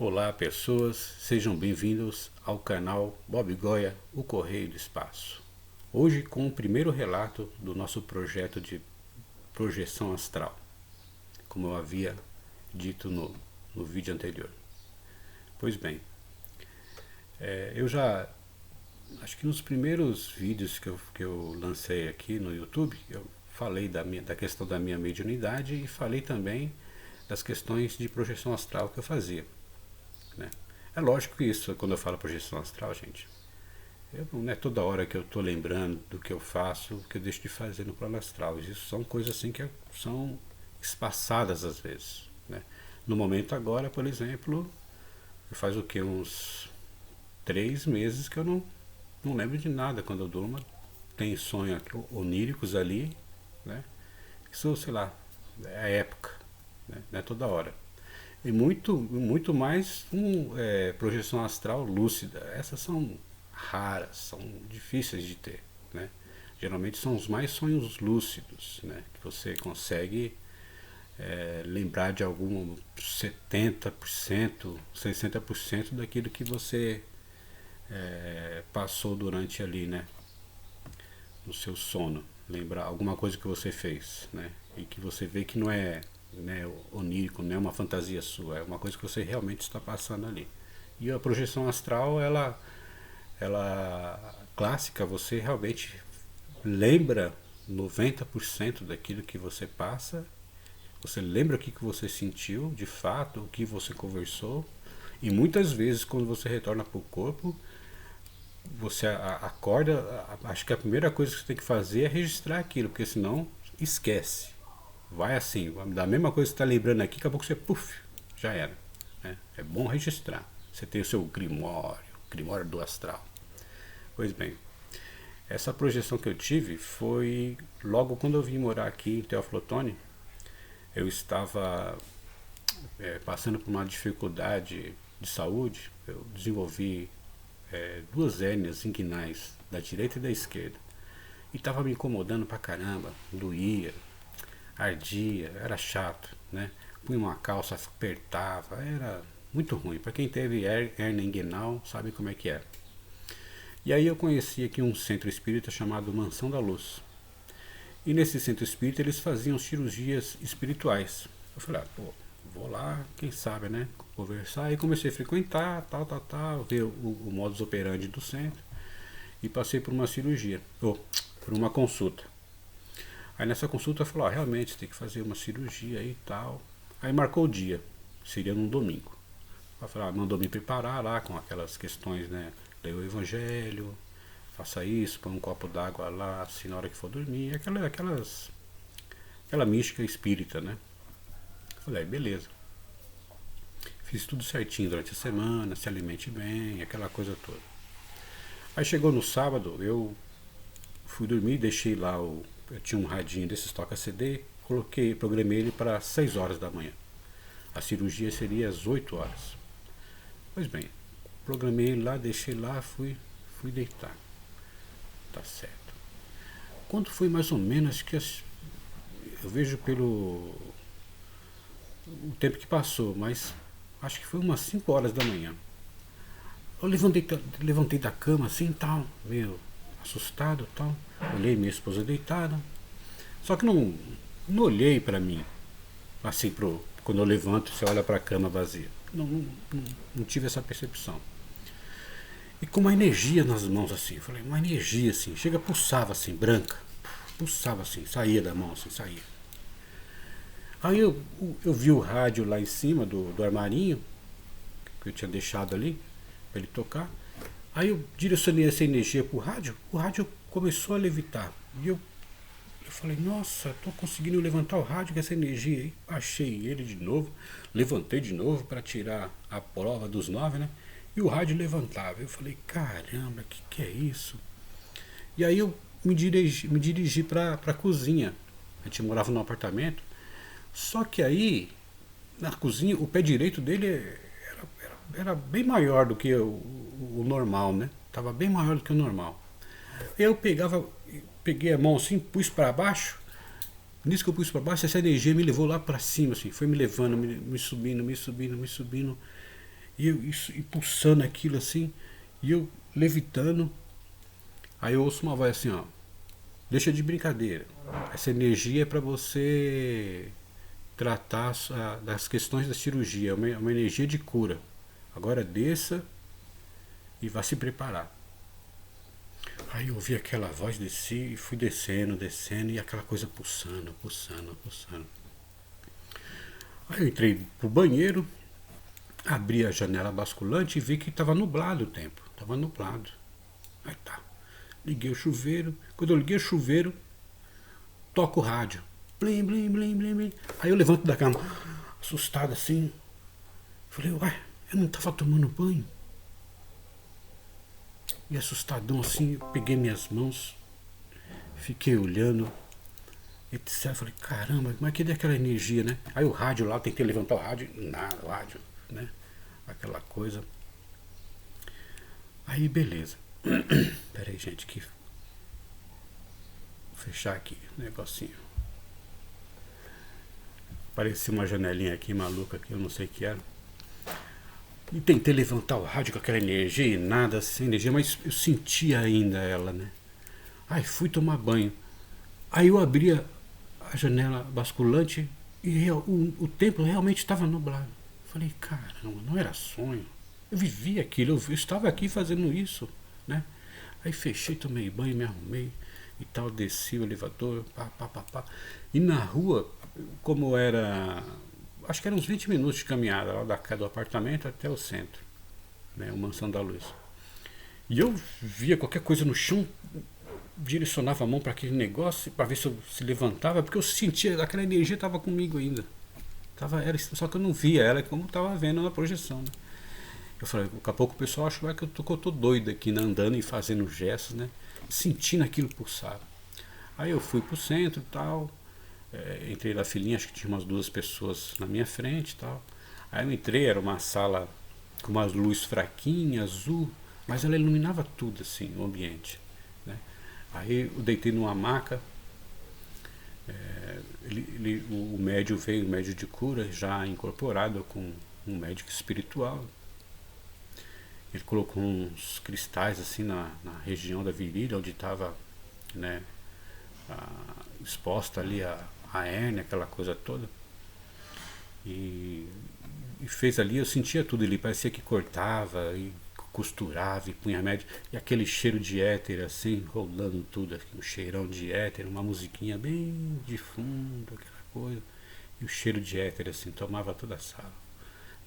Olá pessoas, sejam bem-vindos ao canal Bob Goya, o Correio do Espaço. Hoje com o primeiro relato do nosso projeto de projeção astral, como eu havia dito no vídeo anterior. Pois bem, eu já, acho que nos primeiros vídeos que eu lancei aqui no YouTube, eu falei da questão da minha mediunidade e falei também das questões de projeção astral que eu fazia. Né? É lógico que isso, quando eu falo projeção astral, gente, não é toda hora que eu estou lembrando do que eu faço, que eu deixo de fazer no plano astral. Isso são coisas assim que são espaçadas às vezes. Né? No momento agora, por exemplo, faz o que? Uns 3 meses que eu não lembro de nada quando eu durmo. Tem sonhos oníricos ali, né? Isso, sei lá, é a época, né? Não é toda hora. E muito mais projeção astral lúcida. Essas são raras, são difíceis de ter. Né? Geralmente são os mais sonhos lúcidos, né? Que você consegue lembrar de algum 70%, 60% daquilo que você passou durante ali, né? No seu sono. Lembrar alguma coisa que você fez, né? E que você vê que não é, né, onírico, não é uma fantasia sua, é uma coisa que você realmente está passando ali. E a projeção astral, ela clássica, você realmente lembra 90% daquilo que você passa, você lembra o que você sentiu de fato, o que você conversou, e muitas vezes quando você retorna para o corpo, você acorda, acho que a primeira coisa que você tem que fazer é registrar aquilo, porque senão esquece. Vai assim, da mesma coisa que você está lembrando aqui, daqui a pouco você, puf, já era. Né? É bom registrar. Você tem o seu grimório do astral. Pois bem, essa projeção que eu tive foi logo quando eu vim morar aqui em Teófilo Otoni. Eu estava passando por uma dificuldade de saúde. Eu desenvolvi 2 hérnias inguinais, da direita e da esquerda. E estava me incomodando pra caramba, doía, ardia, era chato, né? Punha uma calça, apertava, era muito ruim. Para quem teve hernia inguinal, sabe como é que é. E aí eu conheci aqui um centro espírita chamado Mansão da Luz. E nesse centro espírita eles faziam cirurgias espirituais. Eu falei, vou lá, quem sabe, né? Conversar. Aí comecei a frequentar, tal, ver o modus operandi do centro. E passei por uma cirurgia, por uma consulta. Aí nessa consulta falou, realmente você tem que fazer uma cirurgia aí e tal. Aí marcou o dia, seria num domingo. Ela falou, mandou me preparar lá com aquelas questões, né? Leia o evangelho, faça isso, põe um copo d'água lá, assim na hora que for dormir, aquela mística espírita, né? Eu falei, beleza. Fiz tudo certinho durante a semana, se alimente bem, aquela coisa toda. Aí chegou no sábado, eu fui dormir, deixei lá eu tinha um radinho desses toca CD, programei ele para 6 horas da manhã. A cirurgia seria às 8 horas. Pois bem, programei ele lá, deixei lá, fui deitar. Tá certo. Quando foi mais ou menos, acho que eu vejo pelo o tempo que passou, mas acho que foi umas 5 horas da manhã. Eu levantei da cama assim, tal, meio assustado, tal. Olhei minha esposa deitada. Só que não olhei para mim, assim, quando eu levanto, você olha para a cama vazia. Não tive essa percepção. E com uma energia nas mãos, assim, eu falei, uma energia assim, pulsava assim, branca. Pulsava assim, saía da mão, assim, saía. Aí eu vi o rádio lá em cima do armarinho, que eu tinha deixado ali, para ele tocar. Aí eu direcionei essa energia pro rádio, o rádio começou a levitar. E eu falei, nossa, tô conseguindo levantar o rádio com essa energia aí. Achei ele de novo, levantei de novo para tirar a prova dos 9, né? E o rádio levantava. Eu falei, caramba, que é isso? E aí eu me dirigi para a cozinha. A gente morava num apartamento. Só que aí, na cozinha, o pé direito dele era bem maior do que o normal, né? Tava bem maior do que o normal. Eu peguei a mão assim, pus para baixo. Nisso que eu pus para baixo, essa energia me levou lá para cima, assim, foi me levando, me subindo. e pulsando aquilo assim, e eu levitando. Aí eu ouço uma voz assim, ó, deixa de brincadeira. Essa energia é para você tratar das questões da cirurgia, é uma energia de cura. Agora desça e vá se preparar. Aí eu ouvi aquela voz, desci e fui descendo, descendo, e aquela coisa pulsando, pulsando, pulsando. Aí eu entrei pro banheiro, abri a janela basculante e vi que estava nublado o tempo. Estava nublado. Aí tá. Liguei o chuveiro. Quando eu liguei o chuveiro, toco o rádio. Blim, blim, blim, blim, blim. Aí eu levanto da cama, assustado assim. Falei, ué, eu não estava tomando banho? E assustadão assim, eu peguei minhas mãos, fiquei olhando, etc. Falei, caramba, mas cadê aquela energia, né? Aí o rádio lá, eu tentei levantar o rádio, nada, o rádio, né? Aquela coisa. Aí beleza. Pera aí, gente, que. Vou fechar aqui o negocinho. Apareceu uma janelinha aqui maluca que eu não sei o que era. E tentei levantar o rádio com aquela energia e nada, sem energia, mas eu sentia ainda ela, né? Aí fui tomar banho. Aí eu abri a janela basculante e o tempo realmente estava nublado. Falei, caramba, não era sonho. Eu vivia aquilo, eu estava aqui fazendo isso, né? Aí fechei, tomei banho, me arrumei e tal, desci o elevador, pá, pá, pá, pá. E na rua, como era, acho que eram uns 20 minutos de caminhada lá do apartamento até o centro, né, o Mansão da Luz. E eu via qualquer coisa no chão, direcionava a mão para aquele negócio para ver se eu se levantava, porque eu sentia, aquela energia estava comigo ainda. Só que eu não via ela como estava vendo na projeção. Né? Eu falei, daqui a pouco o pessoal acha que eu tô doido aqui, né, andando e fazendo gestos, né? Sentindo aquilo pulsar. Aí eu fui pro centro e tal, entrei na filinha, acho que tinha umas 2 pessoas na minha frente e tal. Aí eu entrei, era uma sala com umas luzes fraquinhas, azul, mas ela iluminava tudo assim, o ambiente. Né? Aí eu deitei numa maca, o médium veio, o médium de cura, já incorporado com um médico espiritual. Ele colocou uns cristais assim na região da virilha, onde estava, né, exposta ali a hérnia, aquela coisa toda. E fez ali, eu sentia tudo ali, parecia que cortava e costurava e punha médio. E aquele cheiro de éter assim, rolando tudo, assim, um cheirão de éter, uma musiquinha bem de fundo, aquela coisa. E o cheiro de éter assim, tomava toda a sala.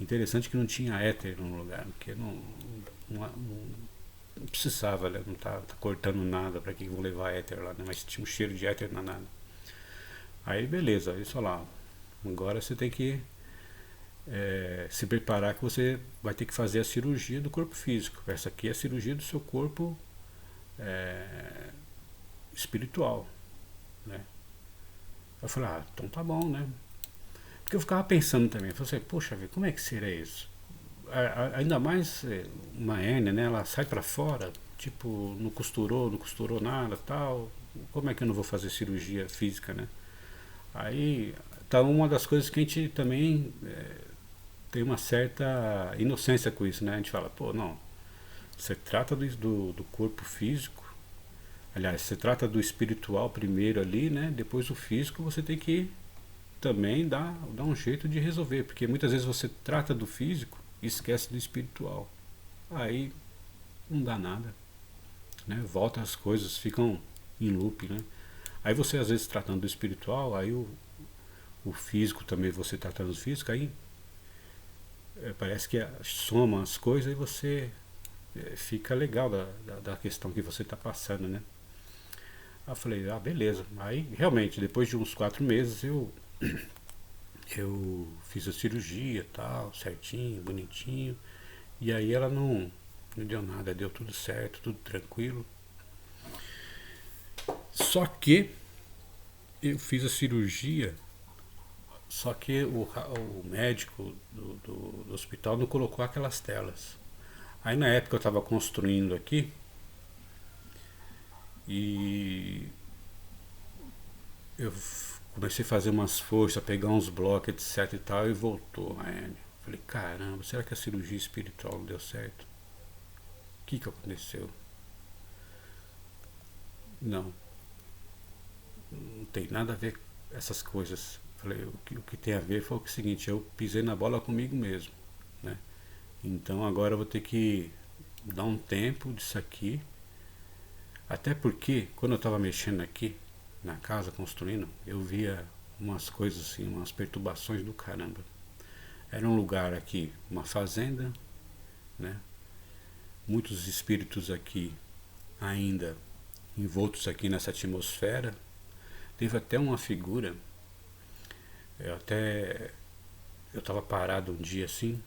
Interessante que não tinha éter no lugar, porque não precisava, né? Não tá cortando nada, para que vão levar éter lá, né? Mas tinha um cheiro de éter na nada. Aí beleza, aí lá, agora você tem que se preparar que você vai ter que fazer a cirurgia do corpo físico. Essa aqui é a cirurgia do seu corpo espiritual, né? Eu falei, então tá bom, né? Porque eu ficava pensando também, eu falei, poxa, como é que será isso? Ainda mais uma hérnia, né? Ela sai para fora, tipo, não costurou nada, tal. Como é que eu não vou fazer cirurgia física, né? Aí tá uma das coisas que a gente também tem uma certa inocência com isso, né? A gente fala, pô, não, você trata do corpo físico, aliás, você trata do espiritual primeiro ali, né? Depois o físico você tem que também dar um jeito de resolver, porque muitas vezes você trata do físico e esquece do espiritual. Aí não dá nada, né? Volta as coisas, ficam em loop, né? Aí você às vezes tratando do espiritual, aí o físico também você tratando do físico, aí parece que soma as coisas e você fica legal da questão que você está passando, né? Aí eu falei, beleza. Aí realmente, depois de uns 4 meses eu fiz a cirurgia tal, certinho, bonitinho. E aí ela não deu nada, deu tudo certo, tudo tranquilo. Só que eu fiz a cirurgia, só que o médico do hospital não colocou aquelas telas. Aí na época eu estava construindo aqui e eu comecei a fazer umas forças, pegar uns blocos, etc e tal, e voltou a hérnia. Falei, caramba, será que a cirurgia espiritual não deu certo? O que aconteceu? Não, não tem nada a ver com essas coisas. Falei, o que tem a ver foi o seguinte, eu pisei na bola comigo mesmo, né? Então agora eu vou ter que dar um tempo disso aqui, até porque quando eu estava mexendo aqui na casa, construindo, eu via umas coisas assim, umas perturbações do caramba. Era um lugar aqui, uma fazenda, né? Muitos espíritos aqui ainda envoltos aqui nessa atmosfera. Teve até uma figura, eu estava parado um dia assim,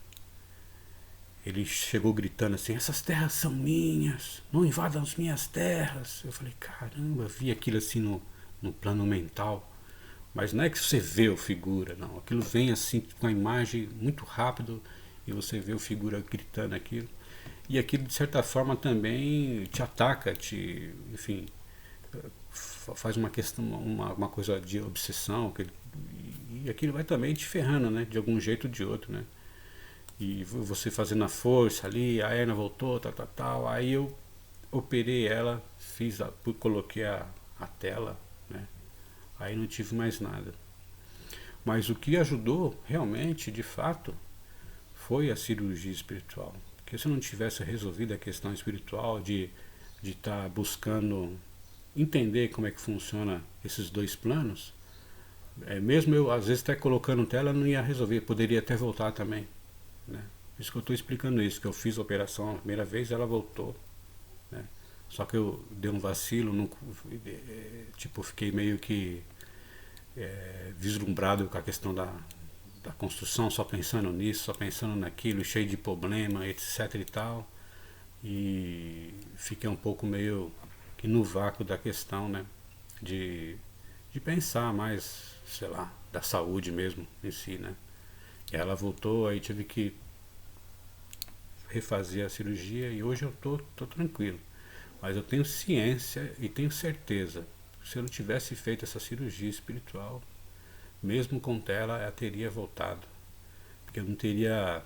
ele chegou gritando assim, essas terras são minhas, não invadam as minhas terras. Eu falei, caramba, vi aquilo assim no plano mental. Mas não é que você vê o figura, não. Aquilo vem assim com a imagem muito rápido e você vê o figura gritando aquilo. E aquilo de certa forma também te ataca, enfim, faz uma questão, uma coisa de obsessão, e aquilo vai também te ferrando, né? De algum jeito ou de outro, né? E você fazendo a força ali, a hernia voltou, tal. Aí eu operei ela, coloquei a tela, né? Aí não tive mais nada. Mas o que ajudou realmente, de fato, foi a cirurgia espiritual. Porque se eu não tivesse resolvido a questão espiritual de estar buscando entender como é que funciona esses dois planos, mesmo eu às vezes até colocando tela não ia resolver, poderia até voltar também, né? Por isso que eu estou explicando isso, que eu fiz a operação a primeira vez, ela voltou, né? Só que eu dei um vacilo, não, tipo, fiquei meio que vislumbrado com a questão da construção, só pensando nisso, só pensando naquilo, cheio de problema, etc e tal. E fiquei um pouco meio que no vácuo da questão, né? De pensar mais, sei lá, da saúde mesmo em si, né? E ela voltou, aí tive que refazer a cirurgia e hoje eu tô tranquilo. Mas eu tenho ciência e tenho certeza, se eu não tivesse feito essa cirurgia espiritual, mesmo com tela, ela teria voltado. Porque eu não teria,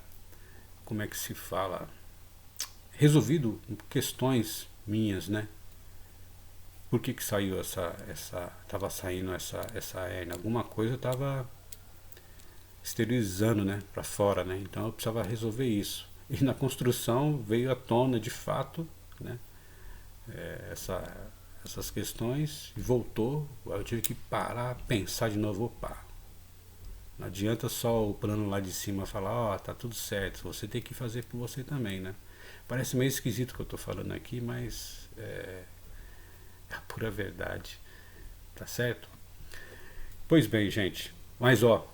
como é que se fala, resolvido questões minhas, né? Por que saiu tava saindo essa hernia? Alguma coisa estava esterilizando, né, para fora, né? Então eu precisava resolver isso. E na construção veio à tona, de fato, né? Essas questões e voltou. Eu tive que parar, pensar de novo, opa. Não adianta só o plano lá de cima falar, ó, tá tudo certo, você tem que fazer por você também, né? Parece meio esquisito o que eu tô falando aqui, mas é a pura verdade, tá certo? Pois bem, gente, mas ó,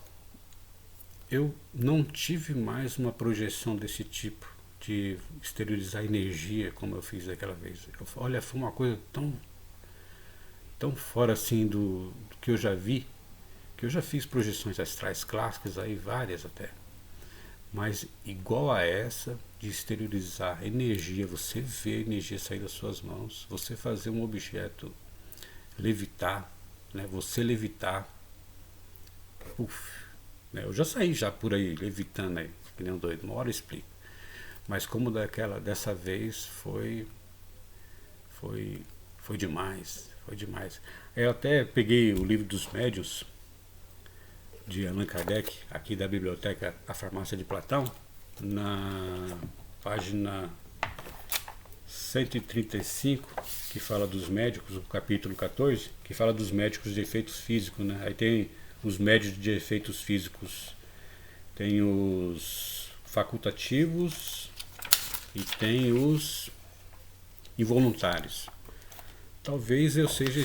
eu não tive mais uma projeção desse tipo, de esterilizar energia como eu fiz daquela vez. Olha, foi uma coisa tão fora assim do que eu já vi, que eu já fiz projeções astrais clássicas aí, várias até. Mas igual a essa, de esterilizar energia, você vê a energia sair das suas mãos, você fazer um objeto levitar, né? Você levitar, uf, né? Eu já saí já por aí, levitando aí, que nem um doido, uma hora eu explico. Mas como dessa vez foi, foi demais, foi demais. Eu até peguei o livro dos médiuns, de Allan Kardec, aqui da biblioteca A Farmácia de Platão, na página 135, que fala dos médicos, o capítulo 14, que fala dos médicos de efeitos físicos, né? Aí tem os médicos de efeitos físicos, tem os facultativos e tem os involuntários. Talvez eu seja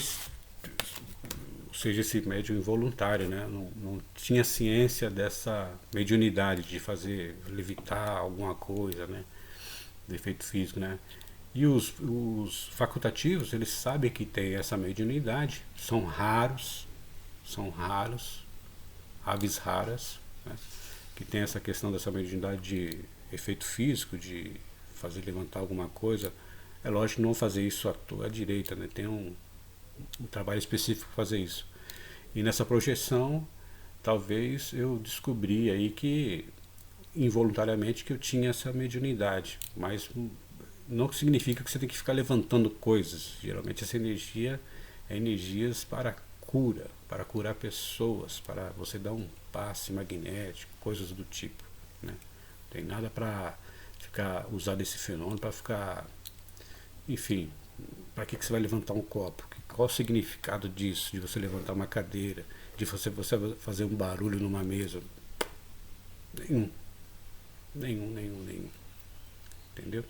esse médium involuntário, né? Não tinha ciência dessa mediunidade de fazer levitar alguma coisa, né? De efeito físico, né? E os facultativos, eles sabem que tem essa mediunidade, são raros, aves raras, né? Que tem essa questão dessa mediunidade de efeito físico, de fazer levantar alguma coisa. É lógico que não fazer isso à direita, né? Tem um trabalho específico para fazer isso. E nessa projeção, talvez eu descobri aí que involuntariamente que eu tinha essa mediunidade, mas não significa que você tem que ficar levantando coisas. Geralmente essa energia é energias para cura, para curar pessoas, para você dar um passe magnético, coisas do tipo, né? Não tem nada para ficar usar desse fenômeno para ficar, enfim, para que você vai levantar um copo? Qual o significado disso, de você levantar uma cadeira, de você fazer um barulho numa mesa? Nenhum. Entendeu?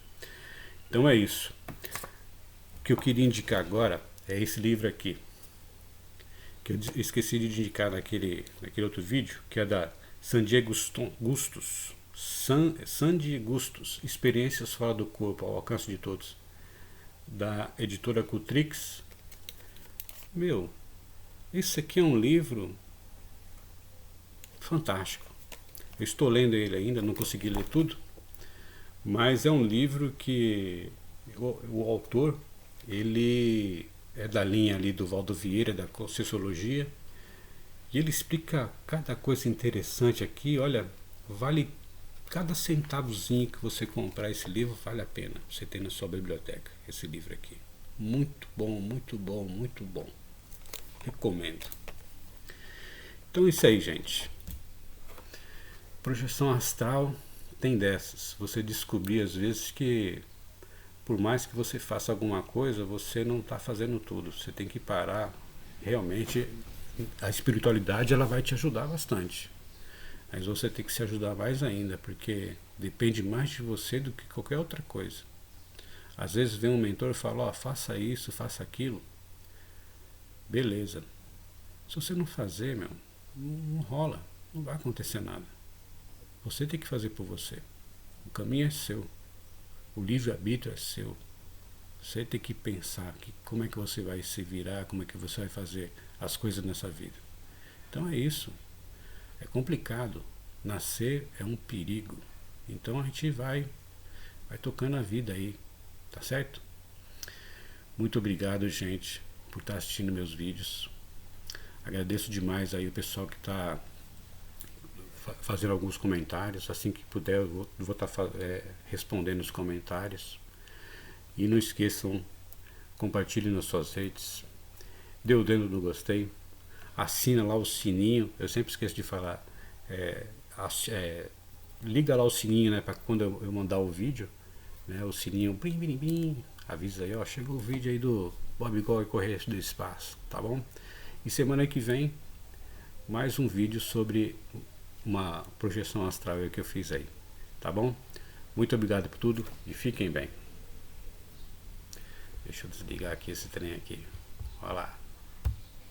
Então é isso. O que eu queria indicar agora é esse livro aqui, que eu esqueci de indicar naquele outro vídeo, que é da Sandy Gustos. Sandy Gustos, Experiências Fora do Corpo, ao Alcance de Todos, da editora Cutrix. Meu, esse aqui é um livro fantástico. Eu estou lendo ele ainda, não consegui ler tudo, mas é um livro que o autor, ele é da linha ali do Valdo Vieira, da Conscienciologia, e ele explica cada coisa interessante aqui. Olha, vale cada centavozinho que você comprar esse livro, vale a pena você ter na sua biblioteca esse livro aqui. Muito bom, muito bom, muito bom. Recomendo. Então é isso aí, gente. Projeção astral tem dessas. Você descobrir às vezes que por mais que você faça alguma coisa, você não está fazendo tudo. Você tem que parar. Realmente a espiritualidade ela vai te ajudar bastante. Mas você tem que se ajudar mais ainda, porque depende mais de você do que qualquer outra coisa. Às vezes vem um mentor e fala, ó, faça isso, faça aquilo. Beleza. Se você não fazer, meu, não rola. Não vai acontecer nada. Você tem que fazer por você. O caminho é seu. O livre-arbítrio é seu. Você tem que pensar que como é que você vai se virar, como é que você vai fazer as coisas nessa vida. Então é isso. É complicado. Nascer é um perigo. Então a gente vai tocando a vida aí. Tá certo? Muito obrigado, gente, por estar assistindo meus vídeos. Agradeço demais aí o pessoal que está fazendo alguns comentários. Assim que puder eu vou estar respondendo os comentários. E não esqueçam, compartilhem nas suas redes, dê o dedo no gostei, assina lá o sininho. Eu sempre esqueço de falar, liga lá o sininho, né, para quando eu mandar o vídeo, né, o sininho blim, blim, blim, avisa aí, ó, chegou o vídeo aí do Bob Gol e Correio do Espaço, tá bom? E semana que vem mais um vídeo sobre uma projeção astral que eu fiz aí, tá bom? Muito obrigado por tudo e fiquem bem. Deixa eu desligar aqui esse trem aqui. Olha lá.